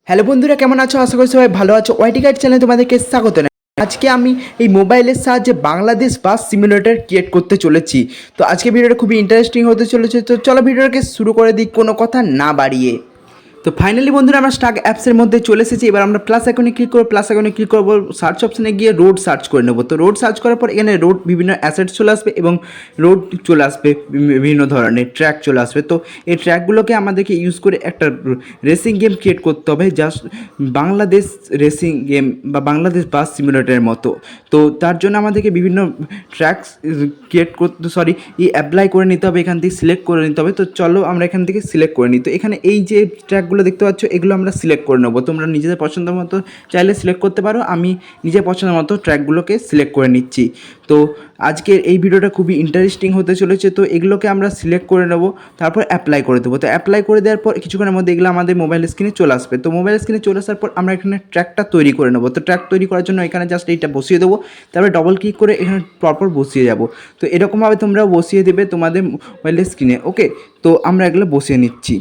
Hello বন্ধুরা, কেমন আছো? আশা করি সবাই ভালো আছো। ওয়াইটি গাইড চ্যানেলে তোমাদেরকে স্বাগত। আজকে আমি এই মোবাইলের সাহায্যে বাংলাদেশ বাস সিমুলেটর ক্রিয়েট করতে চলেছি। তো আজকে ভিডিওটা খুবই ইন্টারেস্টিং হতে চলেছে। তো চলো ভিডিওটাকে শুরু করে দিই কোনো কথা না বাড়িয়ে। তো ফাইনালি বন্ধুরা আমরা স্টাক অ্যাপসের মধ্যে চলে এসেছি। এবার আমরা প্লাস আইকনে ক্লিক করবো। প্লাস আইকনে ক্লিক করবো, সার্চ অপশানে গিয়ে রোড সার্চ করে নেবো। তো রোড সার্চ করার পর এখানে রোড বিভিন্ন অ্যাসেটস চলে আসবে এবং রোড চলে আসবে, বিভিন্ন ধরনের ট্র্যাক চলে আসবে। তো এই ট্র্যাকগুলোকে আমাদেরকে ইউজ করে একটা রেসিং গেম ক্রিয়েট করতে হবে, জাস্ট বাংলাদেশ রেসিং গেম বা বাংলাদেশ বাস সিমুলেটরের মতো। তো তার জন্য আমাদেরকে বিভিন্ন ট্র্যাকস ক্রিয়েট করতে অ্যাপ্লাই করে নিতে হবে, এখান থেকে সিলেক্ট করে নিতে হবে। তো চলো আমরা এখান থেকে সিলেক্ট করে নিই। তো এখানে এই যে ট্র্যাকগুলো দেখতে পাচ্ছ, এগুলো আমরা সিলেক্ট করে নেবো। তোমরা নিজেদের পছন্দ মতো চাইলে সিলেক্ট করতে পারো। আমি নিজের পছন্দ মতো ট্র্যাকগুলোকে সিলেক্ট করে নিচ্ছি। তো আজকের এই ভিডিওটা খুবই ইন্টারেস্টিং হতে চলেছে। তো এগুলোকে আমরা সিলেক্ট করে নেবো, তারপর অ্যাপ্লাই করে দেবো। তো অ্যাপ্লাই করে দেওয়ার পর কিছুক্ষণের মধ্যে এগুলো আমাদের মোবাইল স্ক্রিনে চলে আসবে। তো মোবাইল স্ক্রিনে চলে আসার পর আমরা এখানে ট্র্যাকটা তৈরি করে নেবো। তো ট্র্যাক তৈরি করার জন্য এখানে জাস্ট এইটা বসিয়ে দেবো, তারপরে ডবল ক্লিক করে এখানে পরপর বসিয়ে যাব। তো এরকমভাবে তোমরা বসিয়ে দেবে তোমাদের মোবাইলের স্ক্রিনে। ওকে, তো আমরা এগুলো বসিয়ে নিচ্ছি।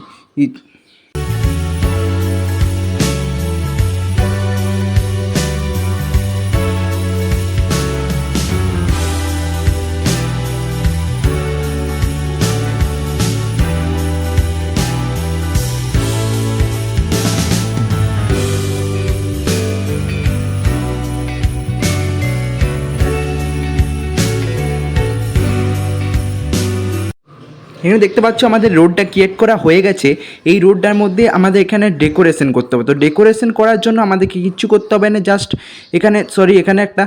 এখানে দেখতে পাচ্ছ আমাদের রোডটা ক্রিয়েট করা হয়ে গেছে। এই রোডটার মধ্যে আমাদের এখানে ডেকোরেশন করতে হবে। তো ডেকোরেশন করার জন্য আমাদেরকে কিচ্ছু করতে হবে না, জাস্ট এখানে একটা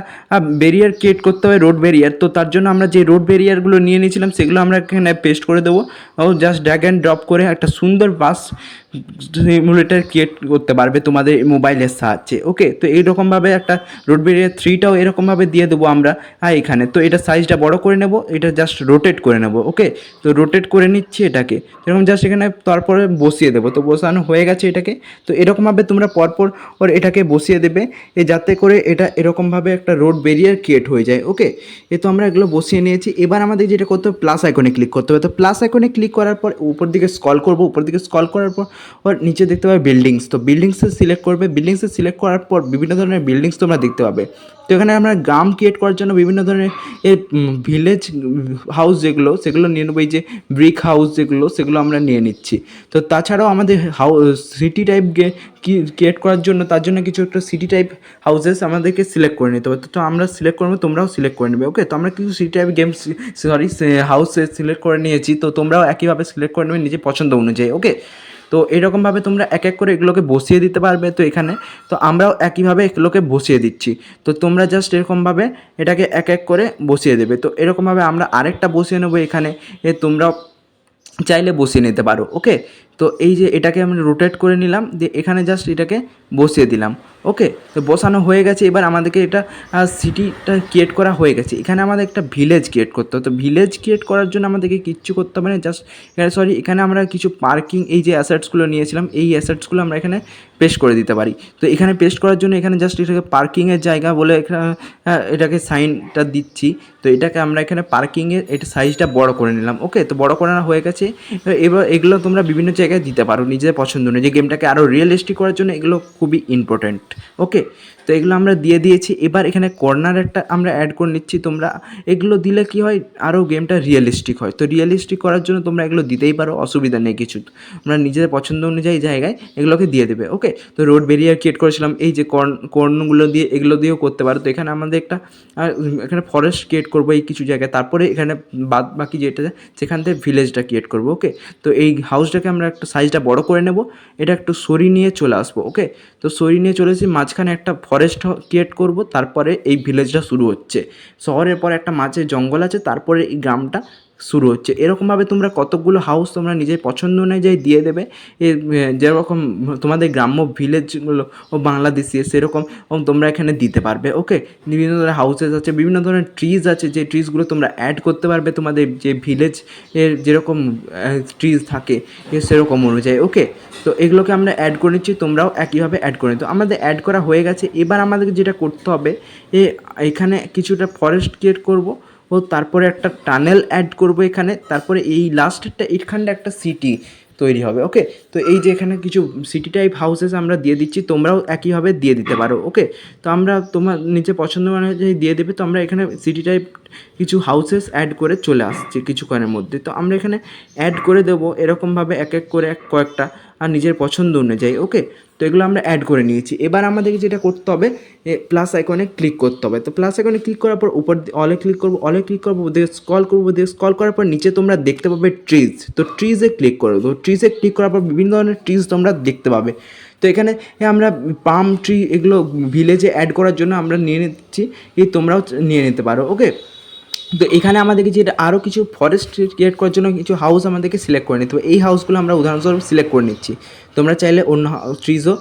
ব্যারিয়ার ক্রিয়েট করতে হবে, রোড ব্যারিয়ার। তো তার জন্য আমরা যে রোড ব্যারিয়ারগুলো নিয়ে নিয়েছিলাম সেগুলো আমরা এখানে পেস্ট করে দেবো। ও জাস্ট ড্র্যাগ অ্যান্ড ড্রপ করে একটা সুন্দর বাস সিমুলেটর ক্রিয়েট করতে পারবে তোমাদের মোবাইলের সাহায্যে। ওকে, তো এইরকমভাবে একটা রোড ব্যারিয়ার 3টাও এরকমভাবে দিয়ে দেবো আমরা। এখানে তো এটা সাইজটা বড় করে নেব, এটা জাস্ট রোটেট করে নেব। ওকে, তো রোটেট করে নিচ্ছি এটাকে, এরকম জাস্ট এখানে তারপরে বসিয়ে দেবো। তো বসানো হয়ে গেছে এটাকে। তো এরকমভাবে তোমরা পরপর এটাকে বসিয়ে দেবে, যাতে করে এটা এরকমভাবে একটা রোড ব্যারিয়ার ক্রিয়েট হয়ে যায়। ওকে, তো আমরা এগুলো বসিয়ে নিয়েছি। এবার আমাদের যেটা করতে হবে, প্লাস আইকনে ক্লিক করতে হবে। তো প্লাস আইকনে ক্লিক করার পর উপর দিকে স্ক্রল করবো। উপর দিকে স্ক্রল করার পর নিচে দেখতে পাবে বিল্ডিংস। তো বিল্ডিংসে সিলেক্ট করবে। বিল্ডিংসে সিলেক্ট করার পর বিভিন্ন ধরনের বিল্ডিংস তোমরা দেখতে পাবে। তো এখানে আমরা গ্রাম ক্রিয়েট করার জন্য বিভিন্ন ধরনের ভিলেজ হাউস সেগুলো নিয়ে নেবো। এই যে ব্রিক হাউস সেগুলো আমরা নিয়ে নিচ্ছি। তো তাছাড়াও আমাদের সিটি টাইপ ক্রিয়েট করার জন্য, তার জন্য কিছু একটা সিটি টাইপ হাউসেস আমাদেরকে সিলেক্ট করে নিতে হবে। তো আমরা সিলেক্ট করবো, তোমরাও সিলেক্ট করে নেবে। ওকে, তো আমরা কিছু সিটি টাইপ হাউসে সিলেক্ট করে নিয়েছি। তো তোমরাও একইভাবে সিলেক্ট করে নেবে নিজের পছন্দ অনুযায়ী। ওকে, তো এরকমভাবে তোমরা এক এক করে এগুলোকে বসিয়ে দিতে পারবে। তো এখানে তো আমরাও একইভাবে এগুলোকে বসিয়ে দিচ্ছি। তো তোমরা জাস্ট এরকমভাবে এটাকে এক এক করে বসিয়ে দেবে। তো এরকমভাবে আমরা আরেকটা বসিয়ে নেবো এখানে, তোমরাও চাইলে বসিয়ে নিতে পারো। ওকে, তো এই যে এটাকে আমরা রোটেট করে নিলাম, দিয়ে এখানে জাস্ট এটাকে বসিয়ে দিলাম। ওকে, তো বসানো হয়ে গেছে। এবার আমাদেরকে এটা সিটিটা ক্রিয়েট করা হয়ে গেছে। এখানে আমাদের একটা ভিলেজ ক্রিয়েট করতে হবে। তো ভিলেজ ক্রিয়েট করার জন্য আমাদেরকে কিচ্ছু করতে হবে না, জাস্ট এখানে আমরা কিছু পার্কিং, এই যে অ্যাসেটসগুলো নিয়েছিলাম, এই অ্যাসেটসগুলো আমরা এখানে পেস্ট করে দিতে পারি। তো এখানে পেস্ট করার জন্য এখানে জাস্ট এটাকে পার্কিংয়ের জায়গা বলে এটাকে সাইনটা দিচ্ছি। তো এটাকে আমরা এখানে পার্কিংয়ের এটা সাইজটা বড় করে নিলাম। ওকে, তো বড় করানো হয়ে গেছে। এবার এগুলো তোমরা বিভিন্ন জায়গায় দিতে পারো নিজেদের পছন্দ অনুযায়ী। গেমটাকে আরও রিয়েলিস্টিক করার জন্য এগুলো খুবই ইম্পর্ট্যান্ট। ওকে, তো এগুলো আমরা দিয়ে দিয়েছি। এবার এখানে কর্নার একটা আমরা অ্যাড করে নিচ্ছি। তোমরা এগুলো দিলে কি হয়, আরও গেমটা রিয়েলিস্টিক হয়। তো রিয়েলিস্টিক করার জন্য তোমরা এগুলো দিতেই পারো, অসুবিধা নেই কিছু। তোমরা নিজেদের পছন্দ অনুযায়ী জায়গায় এগুলোকে দিয়ে দেবে। ওকে, তো রোড ব্যারিয়ার ক্রিয়েট করেছিলাম এই যে কর্নগুলো দিয়ে, এগুলো দিয়েও করতে পারো। তো এখানে আমাদের একটা এখানে ফরেস্ট ক্রিয়েট করবো এই কিছু জায়গায়, তারপরে এখানে বাদ বাকি যেটা সেখান থেকে ভিলেজটা ক্রিয়েট করবো। ওকে, তো এই হাউসটাকে আমরা একটা সাইজটা বড় করে নেব, এটা একটু সরিয়ে নিয়ে চলে আসবো। ওকে, তো সরিয়ে নিয়ে চলে এসে মাঝখানে একটা ফরেস্ট ক্রিয়েট করব, তারপরে এই ভিলেজটা শুরু হচ্ছে। শহরের পর একটা মাঝে জঙ্গল আছে, তারপরে এই গ্রামটা শুরু হচ্ছে। এরকমভাবে তোমরা কতগুলো হাউস তোমরা নিজের পছন্দ অনুযায়ী দিয়ে দেবে। যেরকম তোমাদের গ্রাম্য ভিলেজগুলো ও বাংলাদেশি সেরকম তোমরা এখানে দিতে পারবে। ওকে, বিভিন্ন ধরনের হাউসেস আছে, বিভিন্ন ধরনের ট্রিজ আছে, যে ট্রিজগুলো তোমরা অ্যাড করতে পারবে তোমাদের যে ভিলেজ এর যেরকম ট্রিজ থাকে সেরকম অনুযায়ী। ওকে, তো এগুলোকে আমরা অ্যাড করে নিচ্ছি, তোমরাও একইভাবে অ্যাড করে নিতে। আমাদের অ্যাড করা হয়ে গেছে। এবার আমাদের যেটা করতে হবে, এখানে কিছুটা ফরেস্ট ক্রিয়েট করব, ও তারপরে একটা টানেল অ্যাড করব এখানে, তারপরে এই লাস্টেরটা এখানটা একটা সিটি তৈরি হবে। ওকে, তো এই যে এখানে কিছু সিটি টাইপ হাউসেস আমরা দিয়ে দিচ্ছি, তোমরাও একইভাবে দিয়ে দিতে পারো। ওকে, তো আমরা তোমার নিজে পছন্দ অনুযায়ী দিয়ে দেবে। তো আমরা এখানে সিটি টাইপ কিছু হাউসেস অ্যাড করে চলে আসছি কিছুক্ষণের মধ্যে। তো আমরা এখানে অ্যাড করে দেবো এরকমভাবে এক এক করে কয়েকটা আর নিজের পছন্দ অনুযায়ী। ওকে, তো এগুলো আমরা অ্যাড করে নিয়েছি। এবার আমাদেরকে যেটা করতে হবে, প্লাস আইকনে ক্লিক করতে হবে। তো প্লাস আইকনে ক্লিক করার পর উপর অলে ক্লিক করবো, অলে ক্লিক করবো, দিয়ে স্ক্রল করবো, দিয়ে স্ক্রল করার পর নিচে তোমরা দেখতে পাবে ট্রিজ। তো ট্রিজে ক্লিক করো। তো ট্রিজে ক্লিক করার পর বিভিন্ন ধরনের ট্রিজ তোমরা দেখতে পাবে। তো এখানে আমরা পাম ট্রি এগুলো ভিলেজে অ্যাড করার জন্য আমরা নিয়ে নিচ্ছি, তোমরাও নিয়ে নিতে পারো। ওকে, তো এখানে আমাদেরকে যেটা আরও কিছু ফরেস্ট ক্রিয়েট করার জন্য কিছু হাউস আমাদেরকে সিলেক্ট করে নিতে হবে। এই হাউসগুলো আমরা উদাহরণস্বরূপ সিলেক্ট করে নিচ্ছি। তোমরা চাইলে অন্য ট্রিজও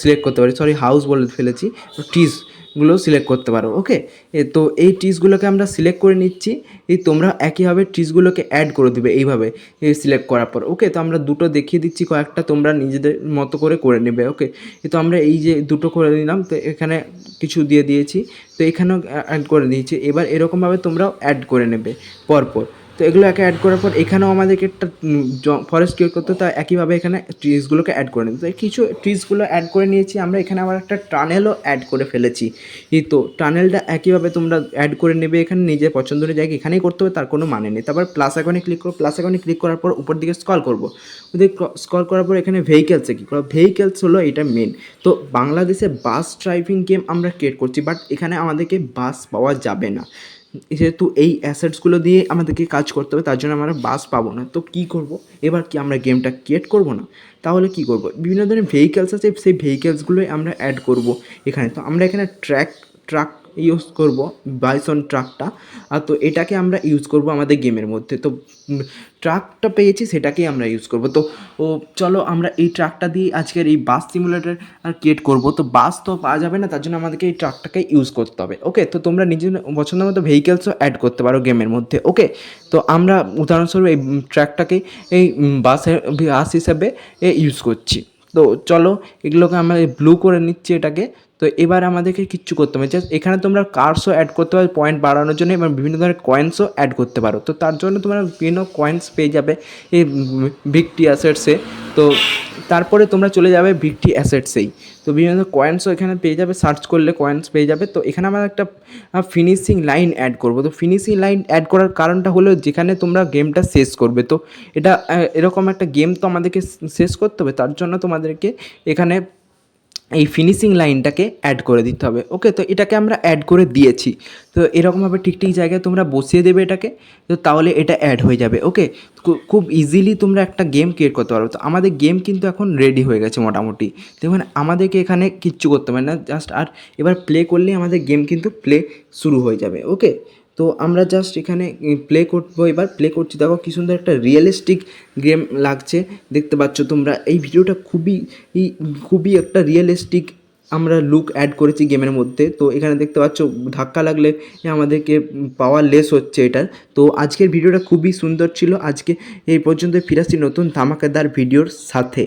সিলেক্ট করতে পারো, সরি হাউস বলে ফেলেছি, ট্রিজগুলো সিলেক্ট করতে পারো। ওকে, তো এই ট্রিজগুলোকে আমরা সিলেক্ট করে নিচ্ছি। তোমরা একইভাবে ট্রিজগুলোকে অ্যাড করে দেবে এইভাবে সিলেক্ট করার পর। ওকে, তো আমরা দুটো দেখিয়ে দিচ্ছি, কয়েকটা তোমরা নিজেদের মতো করে নেবে। ওকে, তো আমরা এই যে দুটো করে নিলাম, তো এখানে কিছু দিয়ে দিয়েছি, তো এখানেও অ্যাড করে দিয়েছি। এবার এরকমভাবে তোমরাও অ্যাড করে নেবে পরপর। তো এগুলো একে অ্যাড করার পর এখানেও আমাদেরকে একটা ফরেস্ট ক্রিয়েট করতে, তা একইভাবে এখানে ট্রিজগুলোকে অ্যাড করে নিতে। তো কিছু ট্রিজগুলো অ্যাড করে নিয়েছি আমরা। এখানে আবার একটা টানেলও অ্যাড করে ফেলেছি। তো টানেলটা একইভাবে তোমরা অ্যাড করে নেবে এখানে নিজের পছন্দের জায়গায়, এখানেই করতে হবে, তার কোনো মানে নেই। তারপর প্লাস আইকনে ক্লিক করো। প্লাস আইকনে ক্লিক করার পর উপর দিকে স্ক্রল করবো। ওদিকে স্ক্রল করার পর এখানে ভেহিকেলসে কী করো, ভেহিকেলস হলো এটা মেন। তো বাংলাদেশে বাস ড্রাইভিং গেম আমরা ক্রিয়েট করছি, বাট এখানে আমাদেরকে বাস পাওয়া যাবে না, যেহেতু এই অ্যাসেটসগুলো দিয়ে আমাদেরকে কাজ করতে হবে, তার জন্য আমরা বাস পাবো না। তো কী করব, এবার কি আমরা গেমটা ক্রিয়েট করব না? তাহলে কি করব, বিভিন্ন ধরনের ভেহিকেলস আছে, সেই ভেহিকেলসগুলোই আমরা অ্যাড করব এখানে। তো আমরা এখানে ট্রাক ইউজ করব, বাইসন ট্রাকটা। আর তো এটাকে আমরা ইউজ করব আমাদের গেমের মধ্যে। তো ট্রাকটা পেয়েছি, সেটাকেই আমরা ইউজ করব। তো চলো আমরা এই ট্রাকটা দিয়ে আজকের এই বাস সিমুলেটর ক্রিয়েট করব। তো বাস তো পাওয়া যাবে না, তার জন্য আমাদেরকে এই ট্রাকটাকে ইউজ করতে হবে। ওকে, তো তোমরা নিজের পছন্দ মতো ভেহিকেলসও অ্যাড করতে পারো গেমের মধ্যে। ওকে, তো আমরা উদাহরণস্বরূপ এই ট্র্যাকটাকেই এই বাস হিসাবে ইউজ করছি। তো চলো এগুলোকে আমরা ব্লু করে নিচ্ছি এটাকে। তো এবার আমাদেরকে কিচ্ছু করতে হবে, জাস্ট এখানে তোমরা কার্সও অ্যাড করতে পারো পয়েন্ট বাড়ানোর জন্য, এবং বিভিন্ন ধরনের কয়েন্সও অ্যাড করতে পারো। তো তার জন্য তোমরা বিভিন্ন কয়েন্স পেয়ে যাবে এই ভিক্টি অ্যাসেটসে। তো তারপরে তোমরা চলে যাবে ভিক্টি অ্যাসেটসেই। তো বিভিন্ন কয়েন্সও এখানে পেয়ে যাবে, সার্চ করলে কয়েন্স পেয়ে যাবে। তো এখানে আমরা একটা ফিনিশিং লাইন অ্যাড করব। তো ফিনিশিং লাইন অ্যাড করার কারণটা হলো যেখানে তোমরা গেমটা শেষ করবে। তো এটা এরকম একটা গেম তো আমাদেরকে শেষ করতে হবে, তার জন্য তোমাদেরকে এখানে এই ফিনিশিং লাইনটাকে অ্যাড করে দিতে হবে। ওকে, তো এটাকে আমরা অ্যাড করে দিয়েছি। তো এরকমভাবে ঠিক জায়গায় তোমরা বসিয়ে দেবে এটাকে, তো তাহলে এটা অ্যাড হয়ে যাবে। ওকে, খুব ইজিলি তোমরা একটা গেম ক্রিয়েট করতে পারো। তো আমাদের গেম কিন্তু এখন রেডি হয়ে গেছে মোটামুটি। দেখুন আমাদেরকে এখানে কিচ্ছু করতে হবে না, জাস্ট আর এবার প্লে করলেই আমাদের গেম কিন্তু প্লে শুরু হয়ে যাবে। ওকে, তো আমরা জাস্ট এখানে প্লে করবো। এবার প্লে করছি, দেখো কী সুন্দর একটা রিয়েলিস্টিক গেম লাগছে, দেখতে পাচ্ছ তোমরা। এই ভিডিওটা খুবই একটা রিয়েলিস্টিক আমরা লুক অ্যাড করেছি গেমের মধ্যে। তো এখানে দেখতে পাচ্ছ ধাক্কা লাগলে আমাদেরকে পাওয়ার লেস হচ্ছে এটার। তো আজকের ভিডিওটা খুবই সুন্দর ছিল। আজকে এই পর্যন্ত, ফিরে আসছি নতুন ধামাকাদার ভিডিওর সাথে।